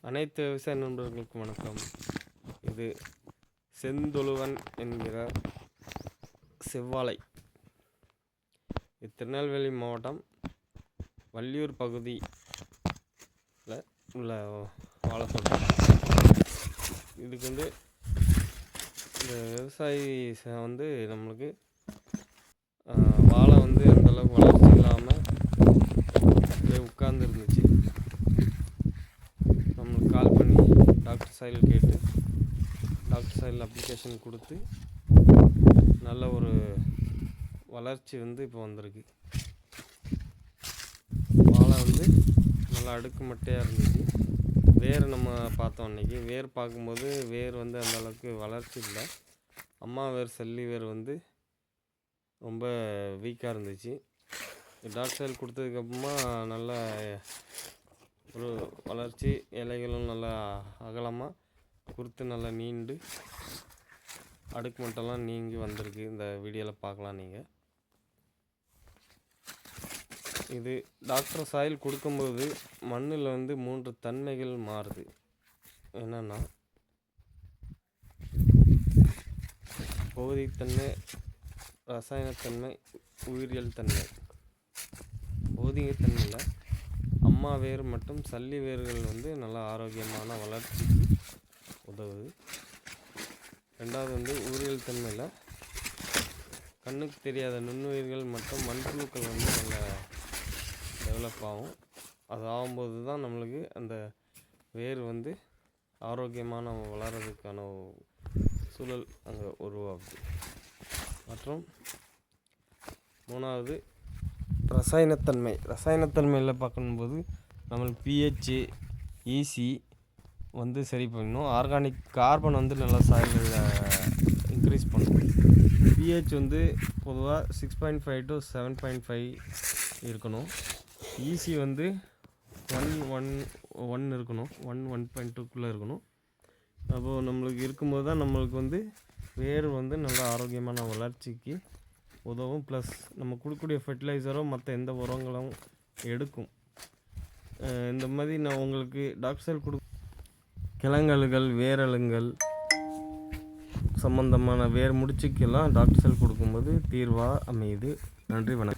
அனைத்து விவசாய நண்பர்களுக்கும் வணக்கம். இது செந்தொழுவன் என்கிற செவ்வாழை. இது திருநெல்வேலி மாவட்டம் வள்ளியூர் பகுதியில் உள்ள வாழைத்தோட்டம். இதுக்கு இந்த விவசாயி நம்மளுக்கு வாழை அந்தளவுக்கு வளர்ச்சி இல்லாமல் உட்கார்ந்து இருந்துச்சு. நம்மளுக்கு கால் பண்ணி டாக்டர் சாயில் கேட்டு டாக்டர் சாயில் அப்ளிகேஷன் கொடுத்து நல்ல ஒரு வளர்ச்சி இப்போ வந்திருக்கு. வாழை நல்லா அடுக்குமட்டையாக இருந்துச்சு. வேர் நம்ம பார்த்தோம் அன்றைக்கி. வேர் பார்க்கும்போது வேர் அந்த அளவுக்கு வளர்ச்சி இல்லை. அம்மா வேர் சல்லி வேர் ரொம்ப வீக்காக இருந்துச்சு. டாக்டர் சாயில் கொடுத்ததுக்கப்புறமா நல்ல ஒரு வளர்ச்சி, இலைகளும் நல்லா அகலமாக குறுத்து நல்லா நீண்டு அடுக்கு மட்டெல்லாம் நீங்கி வந்திருக்கு. இந்த வீடியோவில் பார்க்கலாம். நீங்கள் இது டாக்டர் சாயில் கொடுக்கும்போது மண்ணில் 3 தன்மைகள் மாறுது. என்னென்னா பௌதிகத்தன்மை, ரசாயனத்தன்மை, உயிரியல் தன்மை. பௌதிகத்தன்மையில் அம்மா வேர் மற்றும் சல்லி வேர்கள் நல்லா ஆரோக்கியமான வளர்ச்சிக்கு உதவுது. ரெண்டாவது உயிரியல் தன்மையில் கண்ணுக்கு தெரியாத நுண்ணுயிர்கள் மற்றும் மண்புழுக்கள் நல்லா டெவலப் ஆகும். அது ஆகும்போது தான் நம்மளுக்கு அந்த வேர் ஆரோக்கியமான வளர்கிறதுக்கான சூழல் அங்கே உருவாகுது. மற்றும் மூணாவது ரசாயனத்தன்மையில் பார்க்கும்போது நம்மளுக்கு பிஹெச், ஈசி சரி பண்ணணும். ஆர்கானிக் கார்பன் நல்லா சாயிலில் இன்க்ரீஸ் பண்ணணும். பிஹெச் பொதுவாக 6.5 to 7.5 இருக்கணும். ஈசி 1 இருக்கணும். 1.2க்குள்ளே இருக்கணும். அப்போது நம்மளுக்கு இருக்கும்போது தான் நம்மளுக்கு வேர் நல்லா ஆரோக்கியமான வளர்ச்சிக்கு உதவும். ப்ளஸ் நம்ம கொடுக்கக்கூடிய ஃபெர்டிலைசரோ மற்ற எந்த உரங்களும் எடுக்கும். இந்த மாதிரி நான் உங்களுக்கு டாக்டர் சாயில் கிழங்கல்கள், வேரலுங்கள் சம்மந்தமான வேர் முடிச்சுக்கெல்லாம் டாக்டர் சாயில் கொடுக்கும்போது தீர்வாக அமையுது. நன்றி, வணக்கம்.